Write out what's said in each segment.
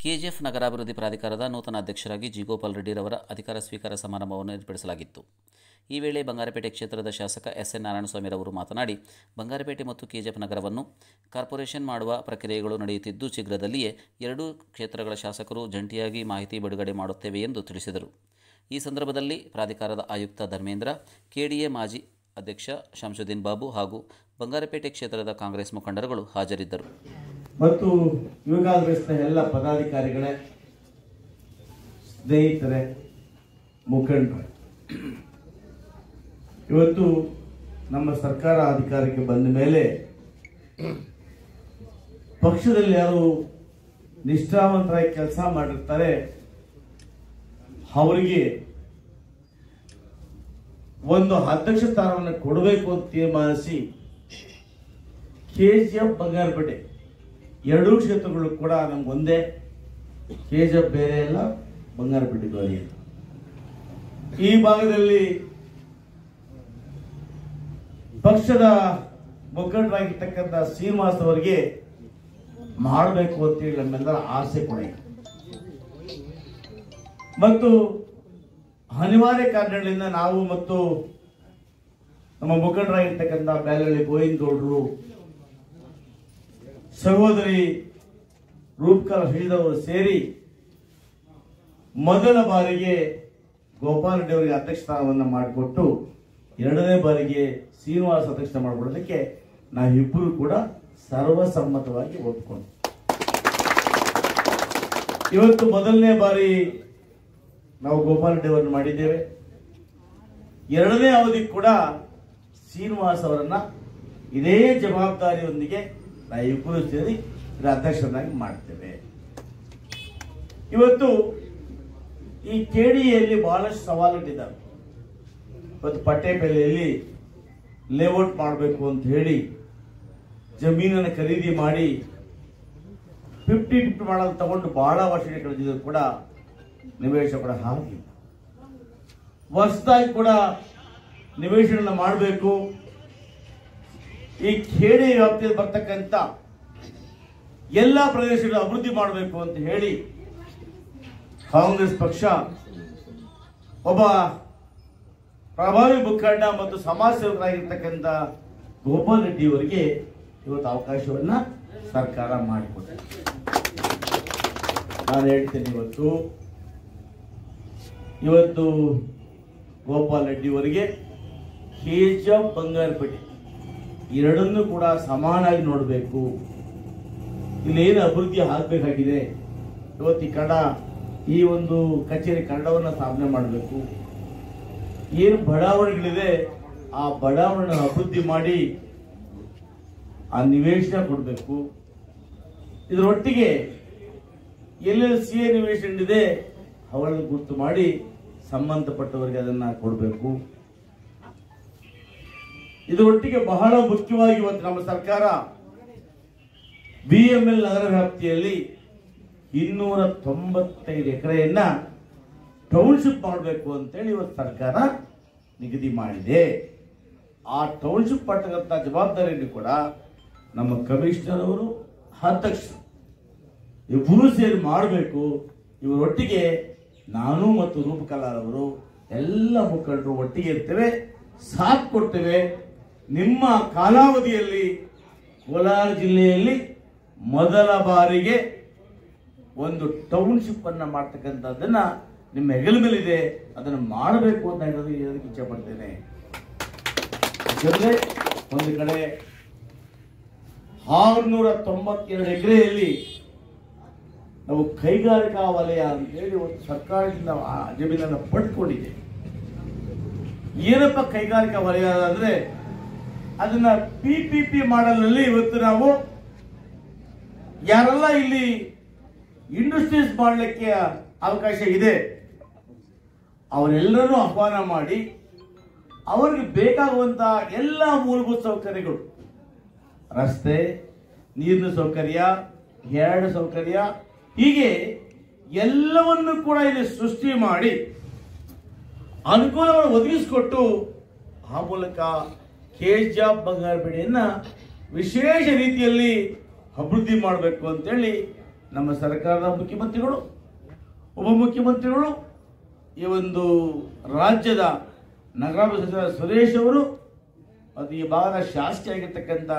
KGF ನಗರಾಭಿವೃದ್ಧಿ ಪ್ರಾಧಿಕಾರದ ನೂತನ ಅಧ್ಯಕ್ಷರಾಗಿ ಜಿ ಗೋಪಾಲ್ ರೆಡ್ಡಿರವರ ಅಧಿಕಾರ ಸ್ವೀಕಾರ ಸಮಾರಂಭವನ್ನು ಏರ್ಪಡಿಸಲಾಗಿತ್ತು. ಈ ವೇಳೆ ಬಂಗಾರಪೇಟೆ ಕ್ಷೇತ್ರದ ಶಾಸಕ ಎಸ್.ಎನ್. ನಾರಾಯಣಸ್ವಾಮಿರವರು ಮಾತನಾಡಿ, ಬಂಗಾರಪೇಟೆ ಮತ್ತು ಕೆಜಿಎಫ್ ನಗರವನ್ನು ಕಾರ್ಪೊರೇಷನ್ ಮಾಡುವ ಪ್ರಕ್ರಿಯೆಗಳು ನಡೆಯುತ್ತಿದ್ದು, ಶೀಘ್ರದಲ್ಲಿಯೇ ಎರಡೂ ಕ್ಷೇತ್ರಗಳ ಶಾಸಕರು ಜಂಟಿಯಾಗಿ ಮಾಹಿತಿ ಬಿಡುಗಡೆ ಮಾಡುತ್ತೇವೆ ಎಂದು ತಿಳಿಸಿದರು. ಈ ಸಂದರ್ಭದಲ್ಲಿ ಪ್ರಾಧಿಕಾರದ ಆಯುಕ್ತ ಧರ್ಮೇಂದ್ರ, ಕೆಡಿಎ ಮಾಜಿ ಅಧ್ಯಕ್ಷ ಶಂಸುದ್ದೀನ್ ಬಾಬು ಹಾಗೂ ಬಂಗಾರಪೇಟೆ ಕ್ಷೇತ್ರದ ಕಾಂಗ್ರೆಸ್ ಮುಖಂಡರುಗಳು ಹಾಜರಿದ್ದರು. ಮತ್ತು ಯುವಕಾಂಗ್ರೆಸ್ನ ಎಲ್ಲ ಪದಾಧಿಕಾರಿಗಳೇ, ಸ್ನೇಹಿತರೆ, ಮುಖಂಡರೇ, ಇವತ್ತು ನಮ್ಮ ಸರ್ಕಾರ ಅಧಿಕಾರಕ್ಕೆ ಬಂದ ಮೇಲೆ ಪಕ್ಷದಲ್ಲಿ ಯಾರು ನಿಷ್ಠಾವಂತರಾಗಿ ಕೆಲಸ ಮಾಡಿರ್ತಾರೆ ಅವರಿಗೆ ಒಂದು ಅಧ್ಯಕ್ಷ ಸ್ಥಾನವನ್ನು ಕೊಡಬೇಕು ಅಂತ ತೀರ್ಮಾನಿಸಿ ಕೆಜಿಎಫ್ ಬಂಗಾರಪೇಟೆ ಎರಡೂ ಕ್ಷೇತ್ರಗಳು ಕೂಡ ನಮ್ಗೆ ಒಂದೇ. ಕೆಜಿಎಫ್ ಬೇರೆ ಇಲ್ಲ, ಬಂಗಾರಪೇಟೆ ಬೇರೆ ಇಲ್ಲ. ಈ ಭಾಗದಲ್ಲಿ ಪಕ್ಷದ ಮುಖಂಡರಾಗಿರ್ತಕ್ಕಂಥ ಶ್ರೀನಿವಾಸ್ ಅವರಿಗೆ ಮಾಡಬೇಕು ಅಂತೇಳಿ ನಮ್ಮೆಲ್ಲರ ಆಸೆ ಕೂಡ ಇದೆ. ಮತ್ತು ಅನಿವಾರ್ಯ ಕಾರಣಗಳಿಂದ ನಾವು ಮತ್ತು ನಮ್ಮ ಮುಖಂಡರಾಗಿರ್ತಕ್ಕಂಥ ಬ್ಯಾಲಹಳ್ಳಿ ಗೋವಿಂದಗೌಡರು, ಸಹೋದರಿ ರೂಪಕಲಾ ಶ್ರೀಧರ್ ಸೇರಿ ಮೊದಲ ಬಾರಿಗೆ ಗೋಪಾಲ್ ರೆಡ್ಡಿ ಅವರಿಗೆ ಅಧ್ಯಕ್ಷ ಸ್ಥಾನವನ್ನು ಮಾಡಿಕೊಟ್ಟು ಎರಡನೇ ಬಾರಿಗೆ ಶ್ರೀನಿವಾಸ್ ಅಧ್ಯಕ್ಷ ಮಾಡಿಕೊಡೋದಕ್ಕೆ ನಾವಿಬ್ಬರು ಕೂಡ ಸರ್ವಸಮ್ಮತವಾಗಿ ಒಪ್ಪಿಕೊಂಡು ಇವತ್ತು ಮೊದಲನೇ ಬಾರಿ ನಾವು ಗೋಪಾಲ್ ರೆಡ್ಡಿ ಅವರನ್ನು ಮಾಡಿದ್ದೇವೆ. ಎರಡನೇ ಅವಧಿ ಕೂಡ ಶ್ರೀನಿವಾಸ್ ಅವರನ್ನ ಇದೇ ಜವಾಬ್ದಾರಿಯೊಂದಿಗೆ ನಾವಿಬ್ಬರು ಸೇರಿ ಅಧ್ಯಕ್ಷರನ್ನಾಗಿ ಮಾಡ್ತೇವೆ. ಇವತ್ತು ಈ ಕೆಡಿಎಲ್ಲಿ ಬಹಳಷ್ಟು ಸವಾಲುಗಳಿದ್ದಾವೆ. ಇವತ್ತು ಪಟ್ಟೆಪೆಲೆಯಲ್ಲಿ ಲೇಔಟ್ ಮಾಡಬೇಕು ಅಂತ ಹೇಳಿ ಜಮೀನನ್ನು ಖರೀದಿ ಮಾಡಿ 50-50 ಮಾಡಲು ತಗೊಂಡು ಬಹಳ ವರ್ಷಗಳು ಕಳೆದಿದ್ರು ಕೂಡ ನಿವೇಶನ ಕೂಡ ಆಗಿಲ್ಲ. ಹೊಸದಾಗಿ ಕೂಡ ನಿವೇಶನ ಮಾಡಬೇಕು. ಈ ಖೇಡಿ ವ್ಯಾಪ್ತಿಯಲ್ಲಿ ಬರ್ತಕ್ಕಂಥ ಎಲ್ಲ ಪ್ರದೇಶಗಳು ಅಭಿವೃದ್ಧಿ ಮಾಡಬೇಕು ಅಂತ ಹೇಳಿ ಕಾಂಗ್ರೆಸ್ ಪಕ್ಷ ಒಬ್ಬ ಪ್ರಭಾವಿ ಮುಖಂಡ ಮತ್ತು ಸಮಾಜ ಸೇವಕರಾಗಿರ್ತಕ್ಕಂಥ ಗೋಪಾಲ್ ರೆಡ್ಡಿ ಅವರಿಗೆ ಇವತ್ತು ಅವಕಾಶವನ್ನ ಸರ್ಕಾರ ಮಾಡಿಕೊಟ್ಟಿದೆ. ನಾನು ಹೇಳ್ತೇನೆ, ಇವತ್ತು ಗೋಪಾಲ್ ರೆಡ್ಡಿ ಅವರಿಗೆ ಕೆಜಿಎಫ್ ಬಂಗಾರಪೇಟೆ ಎರಡನ್ನೂ ಕೂಡ ಸಮಾನಾಗಿ ನೋಡಬೇಕು. ಇಲ್ಲೇನು ಅಭಿವೃದ್ಧಿ ಆಗಬೇಕಾಗಿದೆ, ಇವತ್ತು ಈ ಒಂದು ಕಚೇರಿ ಕನ್ನಡವನ್ನು ಸ್ಥಾಪನೆ ಮಾಡಬೇಕು. ಏನು ಬಡಾವಣೆಗಳಿದೆ ಆ ಬಡಾವಣೆ ಅಭಿವೃದ್ಧಿ ಮಾಡಿ ಆ ನಿವೇಶನ ಕೊಡಬೇಕು. ಇದರೊಟ್ಟಿಗೆ ಎಲ್ಲೆಲ್ಲಿ ಸಿಎ ನಿವೇಶನ ಇದೆ ಅವುಗಳನ್ನು ಗುರುತು ಮಾಡಿ ಸಂಬಂಧಪಟ್ಟವರಿಗೆ ಅದನ್ನ ಕೊಡಬೇಕು. ಇದರೊಟ್ಟಿಗೆ ಬಹಳ ಮುಖ್ಯವಾಗಿ ಇವತ್ತು ನಮ್ಮ ಸರ್ಕಾರ BML ನಗರ ವ್ಯಾಪ್ತಿಯಲ್ಲಿ 295 ಎಕರೆಯನ್ನ ಟೌನ್ಶಿಪ್ ಮಾಡಬೇಕು ಅಂತೇಳಿ ಇವತ್ತು ಸರ್ಕಾರ ನಿಗದಿ ಮಾಡಿದೆ. ಆ ಟೌನ್ಶಿಪ್ ಪಟ್ಟಂತ ಜವಾಬ್ದಾರಿಯನ್ನು ಕೂಡ ನಮ್ಮ ಕಮಿಷನರ್ ಅವರು, ಅಧ್ಯಕ್ಷರು ಇಬ್ಬರು ಸೇರಿ ಮಾಡಬೇಕು. ಇವರೊಟ್ಟಿಗೆ ನಾನು ಮತ್ತು ರೂಪಕಲಾ ಅವರು ಎಲ್ಲ ಮುಖಂಡರು ಒಟ್ಟಿಗೆ ಇರ್ತೇವೆ, ಸಾಥ್ ಕೊಡ್ತೇವೆ. ನಿಮ್ಮ ಕಾಲಾವಧಿಯಲ್ಲಿ ಕೋಲಾರ ಜಿಲ್ಲೆಯಲ್ಲಿ ಮೊದಲ ಬಾರಿಗೆ ಒಂದು ಟೌನ್ಶಿಪ್ ಅನ್ನ ಮಾಡ್ತಕ್ಕಂಥದ್ದನ್ನ ನಿಮ್ಮ ಹೆಗಲ ಮೇಲಿದೆ, ಅದನ್ನು ಮಾಡಬೇಕು ಅಂತ ಹೇಳೋದಕ್ಕೆ ಇಚ್ಛೆ ಪಡ್ತೇನೆ. ಒಂದು ಕಡೆ 692 ಎಕರೆಯಲ್ಲಿ ನಾವು ಕೈಗಾರಿಕಾ ವಲಯ ಅಂತೇಳಿ ಒಂದು ಸರ್ಕಾರದಿಂದ ಜಮೀನನ್ನು ಪಡ್ಕೊಂಡಿದೆ. ಏನಪ್ಪ ಕೈಗಾರಿಕಾ ವಲಯ ಅಂದ್ರೆ ಅದನ್ನ PPP ಮಾಡಲಲ್ಲಿ ಇವತ್ತು ನಾವು ಯಾರೆಲ್ಲ ಇಲ್ಲಿ ಇಂಡಸ್ಟ್ರೀಸ್ ಮಾಡಲಿಕ್ಕೆ ಅವಕಾಶ ಇದೆ ಅವರೆಲ್ಲರೂ ಆಹ್ವಾನ ಮಾಡಿ ಅವರಿಗೆ ಬೇಕಾಗುವಂತಹ ಎಲ್ಲ ಮೂಲಭೂತ ಸೌಕರ್ಯಗಳು, ರಸ್ತೆ, ನೀರಿನ ಸೌಕರ್ಯ, ಎರಡು ಸೌಕರ್ಯ, ಹೀಗೆ ಎಲ್ಲವನ್ನು ಕೂಡ ಇಲ್ಲಿ ಸೃಷ್ಟಿ ಮಾಡಿ ಅನುಕೂಲವನ್ನು ಒದಗಿಸಿಕೊಟ್ಟು ಆ ಮೂಲಕ ಕೆಜಿಎಫ್ ಬಂಗಾರಪೇಟೆಯನ್ನ ವಿಶೇಷ ರೀತಿಯಲ್ಲಿ ಅಭಿವೃದ್ಧಿ ಮಾಡಬೇಕು ಅಂತೇಳಿ ನಮ್ಮ ಸರ್ಕಾರದ ಮುಖ್ಯಮಂತ್ರಿಗಳು, ಉಪಮುಖ್ಯಮಂತ್ರಿಗಳು, ಈ ಒಂದು ರಾಜ್ಯದ ನಗರಾಭಿವೃದ್ಧಿ ಸಚಿವ ಸುರೇಶ್ ಅವರು ಮತ್ತು ಈ ಭಾಗದ ಶಾಸಕಿಯಾಗಿರ್ತಕ್ಕಂಥ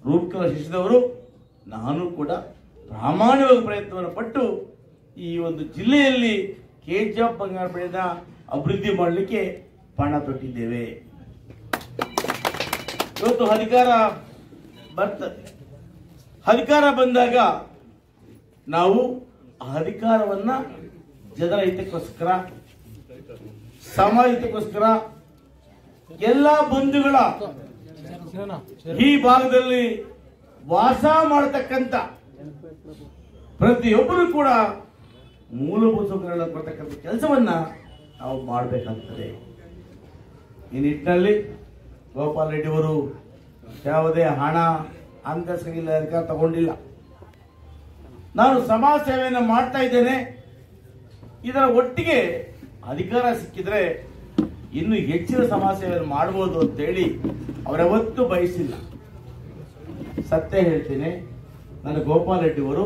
ರೂಪಕಲಾ ಶಶಿದವರು, ನಾನು ಕೂಡ ಪ್ರಾಮಾಣಿಕವಾಗಿ ಪ್ರಯತ್ನವನ್ನು ಪಟ್ಟು ಈ ಒಂದು ಜಿಲ್ಲೆಯಲ್ಲಿ KGF ಬಂಗಾರಪೇಟೆನ ಅಭಿವೃದ್ಧಿ ಮಾಡಲಿಕ್ಕೆ ಪಣ ತೊಟ್ಟಿದ್ದೇವೆ. ಇವತ್ತು ಅಧಿಕಾರ ಬರ್ತದೆ. ಅಧಿಕಾರ ಬಂದಾಗ ನಾವು ಆ ಅಧಿಕಾರವನ್ನ ಜನರ ಹಿತಕ್ಕೋಸ್ಕರ, ಸಮಾಜ ಹಿತಕ್ಕೋಸ್ಕರ, ಎಲ್ಲ ಬಂಧುಗಳ ಈ ಭಾಗದಲ್ಲಿ ವಾಸ ಮಾಡತಕ್ಕಂಥ ಪ್ರತಿಯೊಬ್ಬರು ಕೂಡ ಮೂಲಭೂತ ಸೌಕರ್ಯಗಳನ್ನು ಕೊಡ್ತಕ್ಕಂಥ ಕೆಲಸವನ್ನ ನಾವು ಮಾಡಬೇಕಾಗ್ತದೆ. ಈ ನಿಟ್ಟಿನಲ್ಲಿ ಗೋಪಾಲ್ ರೆಡ್ಡಿ ಅವರು ಯಾವುದೇ ಹಣ ಅಂತಸ್ತಿಲ್ಲ ಅಧಿಕಾರ ತಗೊಂಡಿಲ್ಲ. ನಾನು ಸಮಾಜ ಸೇವೆಯನ್ನು ಮಾಡ್ತಾ ಇದ್ದೇನೆ. ಇದರ ಒಟ್ಟಿಗೆ ಅಧಿಕಾರ ಸಿಕ್ಕಿದ್ರೆ ಇನ್ನು ಹೆಚ್ಚಿನ ಸಮಾಜ ಸೇವೆಯನ್ನು ಮಾಡಬಹುದು ಅಂತೇಳಿ ಅವರವತ್ತು ಬಯಸಿಲ್ಲ. ಸತ್ಯ ಹೇಳ್ತೀನಿ, ನನ್ನ ಗೋಪಾಲ್ ರೆಡ್ಡಿ ಅವರು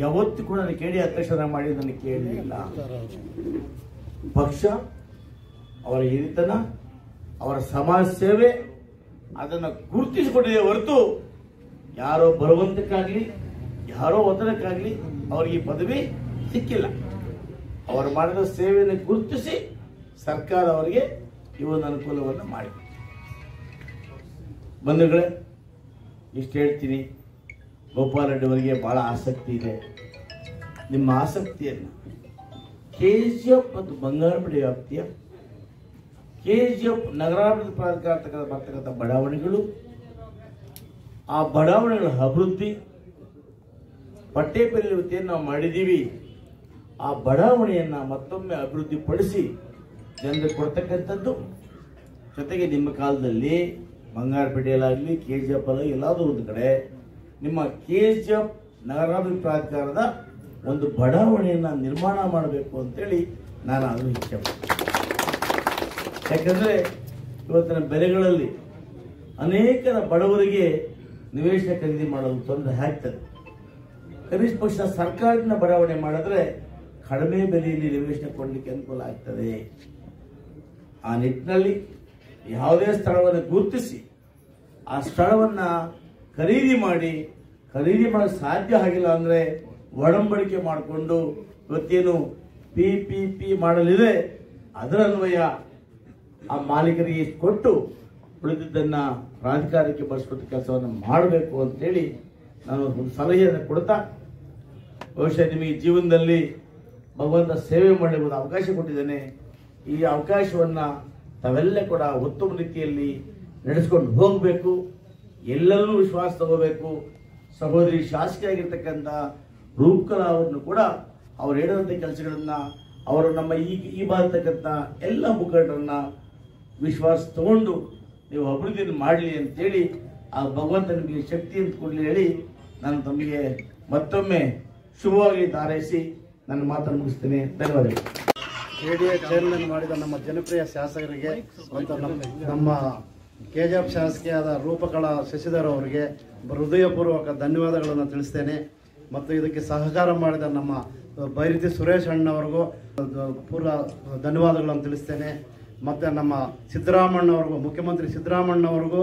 ಯಾವತ್ತೂ ಕೂಡ ನನಗೆ KD ಅಧ್ಯಕ್ಷರ ಮಾಡಿ ನನಗೆ ಕೇಳಲಿಲ್ಲ. ಪಕ್ಷ, ಅವರ ಹಿರಿತನ, ಅವರ ಸಮಾಜ ಸೇವೆ ಅದನ್ನು ಗುರುತಿಸಿಕೊಂಡಿದೆ ಹೊರತು ಯಾರೋ ಬರುವಂತಕ್ಕಾಗ್ಲಿ, ಯಾರೋ ಒತ್ತಡಕ್ಕಾಗ್ಲಿ ಅವರಿಗೆ ಈ ಪದವಿ ಸಿಕ್ಕಿಲ್ಲ. ಅವರು ಮಾಡಿದ ಸೇವೆಯನ್ನು ಗುರುತಿಸಿ ಸರ್ಕಾರ ಅವರಿಗೆ ಈ ಒಂದು ಅನುಕೂಲವನ್ನು ಮಾಡಿ. ಬಂಧುಗಳೇ, ಇಷ್ಟು ಹೇಳ್ತೀನಿ. ಗೋಪಾಲ್ ರೆಡ್ಡಿ ಅವರಿಗೆ ಬಹಳ ಆಸಕ್ತಿ ಇದೆ. ನಿಮ್ಮ ಆಸಕ್ತಿಯನ್ನು KGF ಮತ್ತು ಬಂಗಾರಪೇಟೆ ವ್ಯಾಪ್ತಿಯ KGF ನಗರಾಭಿವೃದ್ಧಿ ಪ್ರಾಧಿಕಾರ ಬರ್ತಕ್ಕಂಥ ಬಡಾವಣೆಗಳು, ಆ ಬಡಾವಣೆಗಳ ಅಭಿವೃದ್ಧಿ, ಪಟ್ಟೇಪಲ್ಲಿ ವೃತ್ತಿಯನ್ನು ನಾವು ಮಾಡಿದ್ದೀವಿ. ಆ ಬಡಾವಣೆಯನ್ನ ಮತ್ತೊಮ್ಮೆ ಅಭಿವೃದ್ಧಿ ಪಡಿಸಿ ಜನರಿಗೆ ಕೊಡ್ತಕ್ಕಂಥದ್ದು. ಜೊತೆಗೆ ನಿಮ್ಮ ಕಾಲದಲ್ಲಿ ಬಂಗಾರಪೇಟೆಯಲ್ಲಾಗಲಿ KGF ಅಲ್ಲಾಗಲಿ ಎಲ್ಲಾದರೂ ಒಂದು ಕಡೆ ನಿಮ್ಮ KGF ನಗರಾಭಿವೃದ್ಧಿ ಪ್ರಾಧಿಕಾರದ ಒಂದು ಬಡಾವಣೆಯನ್ನ ನಿರ್ಮಾಣ ಮಾಡಬೇಕು ಅಂತೇಳಿ ನಾನು ಅದನ್ನು ಇಚ್ಛೆ ಪಡ್ತೀನಿ. ಯಾಕಂದ್ರೆ ಇವತ್ತಿನ ಬೆಲೆಗಳಲ್ಲಿ ಅನೇಕರ ಬಡವರಿಗೆ ನಿವೇಶನ ಖರೀದಿ ಮಾಡಲು ತೊಂದರೆ ಆಗ್ತದೆ. ಕನಿಷ್ಠ ಪಕ್ಷ ಸರ್ಕಾರದಿಂದ ಬಡಾವಣೆ ಮಾಡಿದ್ರೆ ಕಡಿಮೆ ಬೆಲೆಯಲ್ಲಿ ನಿವೇಶನ ಕೊಡಲಿಕ್ಕೆ ಅನುಕೂಲ ಆಗ್ತದೆ. ಆ ನಿಟ್ಟಿನಲ್ಲಿ ಯಾವುದೇ ಸ್ಥಳವನ್ನು ಗುರುತಿಸಿ ಆ ಸ್ಥಳವನ್ನ ಖರೀದಿ ಮಾಡಲು ಸಾಧ್ಯ ಆಗಿಲ್ಲ ಅಂದ್ರೆ ಒಡಂಬಡಿಕೆ ಮಾಡಿಕೊಂಡು ಇವತ್ತೇನು PPP ಮಾಡಲಿದೆ ಅದರ ಅನ್ವಯ ಆ ಮಾಲೀಕರಿಗೆ ಕೊಟ್ಟು ಉಳಿದಿದ್ದನ್ನ ಪ್ರಾಧಿಕಾರಕ್ಕೆ ಬಳಸಿಕೊಟ್ಟ ಕೆಲಸವನ್ನು ಮಾಡಬೇಕು ಅಂತೇಳಿ ನಾನು ಒಂದು ಸಲಹೆಯನ್ನು ಕೊಡ್ತಾ, ಬಹುಶಃ ನಿಮಗೆ ಜೀವನದಲ್ಲಿ ಭಗವಂತ ಸೇವೆ ಮಾಡಲಿಕ್ಕೆ ಅವಕಾಶ ಕೊಟ್ಟಿದ್ದೇನೆ. ಈ ಅವಕಾಶವನ್ನ ತಾವೆಲ್ಲ ಕೂಡ ಉತ್ತಮ ರೀತಿಯಲ್ಲಿ ನಡೆಸ್ಕೊಂಡು ಹೋಗಬೇಕು. ಎಲ್ಲರನ್ನೂ ವಿಶ್ವಾಸ ತಗೋಬೇಕು. ಸಹೋದರಿ ಶಾಸಕಿಯಾಗಿರ್ತಕ್ಕಂಥ ರೂಪಕಲಾ ಅವರನ್ನು ಕೂಡ ಅವರು ಹೇಳಿದಂಥ ಕೆಲಸಗಳನ್ನ, ಅವರು ನಮ್ಮ ಈ ಬಾರತಕ್ಕಂಥ ಎಲ್ಲ ಮುಖಂಡರನ್ನ ವಿಶ್ವಾಸ ತಗೊಂಡು ನೀವು ಅಭಿವೃದ್ಧಿಯನ್ನು ಮಾಡಲಿ ಅಂತೇಳಿ ಆ ಭಗವಂತ ನಿಮಗೆ ಶಕ್ತಿಯನ್ನು ಕೊಡಲಿ ಹೇಳಿ ನಾನು ತಮಗೆ ಮತ್ತೊಮ್ಮೆ ಶುಭವಾಗಿ ಹಾರೈಸಿ ನನ್ನ ಮಾತನ್ನು ಮುಗಿಸ್ತೇನೆ. ಧನ್ಯವಾದಗಳು. KDA ಚೇರ್ಮನ್ ಮಾಡಿದ ನಮ್ಮ ಜನಪ್ರಿಯ ಶಾಸಕರಿಗೆ ಮತ್ತು ನಮ್ಮ KGF ಶಾಸಕಿಯಾದ ರೂಪಕಲಾ ಶಶಿಧರ್ ಅವರಿಗೆ ಹೃದಯಪೂರ್ವಕ ಧನ್ಯವಾದಗಳನ್ನು ತಿಳಿಸ್ತೇನೆ. ಮತ್ತು ಇದಕ್ಕೆ ಸಹಕಾರ ಮಾಡಿದ ನಮ್ಮ ಬೈರತಿ ಸುರೇಶ್ ಅಣ್ಣವರಿಗೂ ಪೂರ್ವ ಧನ್ಯವಾದಗಳನ್ನು ತಿಳಿಸ್ತೇನೆ. ಮತ್ತು ನಮ್ಮ ಸಿದ್ದರಾಮಣ್ಣವ್ರಿಗೂ, ಮುಖ್ಯಮಂತ್ರಿ ಸಿದ್ದರಾಮಣ್ಣವ್ರಿಗೂ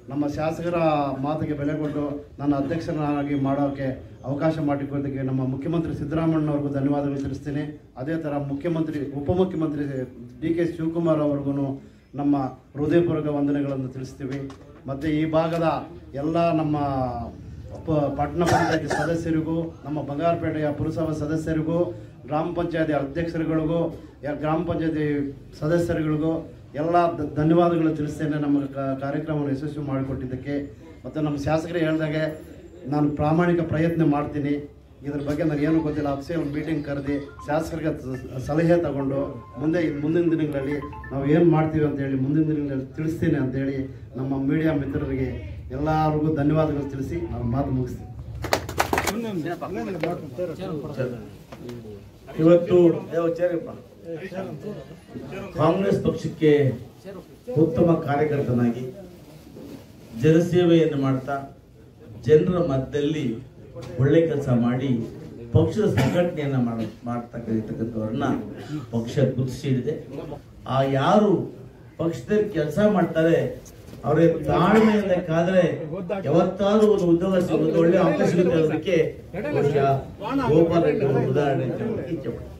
ನಮ್ಮ ಶಾಸಕರ ಮಾತಿಗೆ ಬೆಲೆ ಕೊಟ್ಟು ನನ್ನ ಅಧ್ಯಕ್ಷನಾಗಿ ಮಾಡೋಕ್ಕೆ ಅವಕಾಶ ಮಾಡಿಕೊಡೋದಕ್ಕೆ ನಮ್ಮ ಮುಖ್ಯಮಂತ್ರಿ ಸಿದ್ದರಾಮಣ್ಣವ್ರಿಗೂ ಧನ್ಯವಾದಗಳು ತಿಳಿಸ್ತೀನಿ. ಅದೇ ಥರ ಉಪಮುಖ್ಯಮಂತ್ರಿ DK ಶಿವಕುಮಾರ್ ಅವ್ರಿಗೂ ನಮ್ಮ ಹೃದಯಪೂರ್ವಕ ವಂದನೆಗಳನ್ನು ತಿಳಿಸ್ತೀವಿ. ಮತ್ತು ಈ ಭಾಗದ ಎಲ್ಲ ನಮ್ಮ ಪಟ್ಟಣ ಪಂಚಾಯತಿ ಸದಸ್ಯರಿಗೂ, ನಮ್ಮ ಬಂಗಾರಪೇಟೆಯ ಪುರಸಭಾ ಸದಸ್ಯರಿಗೂ, ಗ್ರಾಮ ಪಂಚಾಯತಿ ಅಧ್ಯಕ್ಷರುಗಳಿಗೂ, ಗ್ರಾಮ ಪಂಚಾಯತಿ ಸದಸ್ಯರುಗಳಿಗೂ ಎಲ್ಲ ಧನ್ಯವಾದಗಳು ತಿಳಿಸ್ತೇನೆ ನಮ್ಮ ಕಾರ್ಯಕ್ರಮವನ್ನು ಯಶಸ್ವಿ ಮಾಡಿಕೊಟ್ಟಿದ್ದಕ್ಕೆ. ಮತ್ತು ನಮ್ಮ ಶಾಸಕರು ಹೇಳಿದಾಗೆ ನಾನು ಪ್ರಾಮಾಣಿಕ ಪ್ರಯತ್ನ ಮಾಡ್ತೀನಿ. ಇದ್ರ ಬಗ್ಗೆ ನನಗೆ ಏನು ಗೊತ್ತಿಲ್ಲ, ಅಫ್ಸಿಯಲ್ ಮೀಟಿಂಗ್ ಕರೆದು ಶಾಸಕರಿಗೆ ಸಲಹೆ ತಗೊಂಡು ಮುಂದಿನ ದಿನಗಳಲ್ಲಿ ನಾವು ಏನು ಮಾಡ್ತೀವಿ ಅಂತೇಳಿ ಮುಂದಿನ ದಿನಗಳಲ್ಲಿ ತಿಳಿಸ್ತೀನಿ ಅಂತೇಳಿ ನಮ್ಮ ಮೀಡಿಯಾ ಮಿತ್ರರಿಗೆ ಎಲ್ಲರಿಗೂ ಧನ್ಯವಾದಗಳು ತಿಳಿಸಿ ನಾನು ಮಾತು ಮುಗಿಸ್ತೀನಿ. ಇವತ್ತು ಕಾಂಗ್ರೆಸ್ ಪಕ್ಷಕ್ಕೆ ಉತ್ತಮ ಕಾರ್ಯಕರ್ತನಾಗಿ ಜನಸೇವೆಯನ್ನು ಮಾಡ್ತಾ ಜನರ ಮಧ್ಯದಲ್ಲಿ ಒಳ್ಳೆ ಕೆಲಸ ಮಾಡಿ ಪಕ್ಷದ ಸಂಘಟನೆಯನ್ನ ಮಾಡ್ತಕ್ಕಂಥವ್ರನ್ನ ಪಕ್ಷ ಗುರುತಿಸಿದೆ. ಆ ಯಾರು ಪಕ್ಷದಲ್ಲಿ ಕೆಲಸ ಮಾಡ್ತಾರೆ ಅವರೇ ತಾಳ್ಮೆಯಿಂದ ಕಾದ್ರೆ ಯಾವತ್ತಾದ್ರೂ ಒಂದು ಉದ್ಯೋಗ ಸಿಗುತ್ತೆ, ಒಳ್ಳೆ ಅವಕಾಶ ಸಿಗುತ್ತೆ. ಅದಕ್ಕೆ ಬಹುಶಃ ಗೋಪಾಲ್ ರೆಡ್ಡಿ ಅವರ ಉದಾಹರಣೆ ಅಂತ ಹೇಳೋಕೆ ಇಚ್ಛೆ ಪಡ್ತೀನಿ.